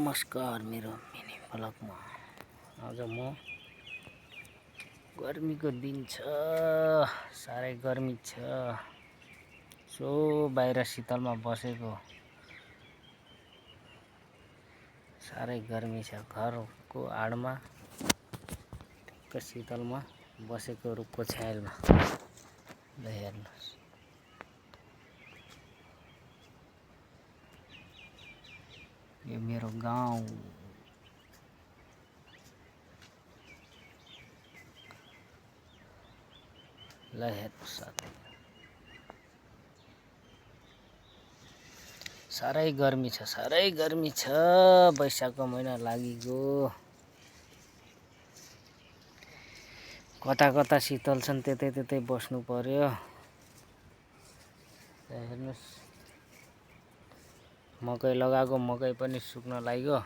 नमस्कार मेरो मिनी ब्लगमा। आज म गर्मीको दिन छ, साह्रै गर्मी छ। सो बाहिर शीतलमा बसेको, साह्रै गर्मी छ। घरको आडमा ठिक्क शीतलमा बसेको रुखको छायामा। ल हेर्नुहोस्, यो मेरो गाउँ। ल हेर्नुहोस् साथै, साह्रै गर्मी छ, साह्रै गर्मी छ। वैशाखको महिना लागिगयो। कता कता शीतल छन्, त्यतै त्यतै बस्नु पर्यो। हेर्नुहोस्, मकै लगाएको, मकै पनि सुक्न लाग्यो।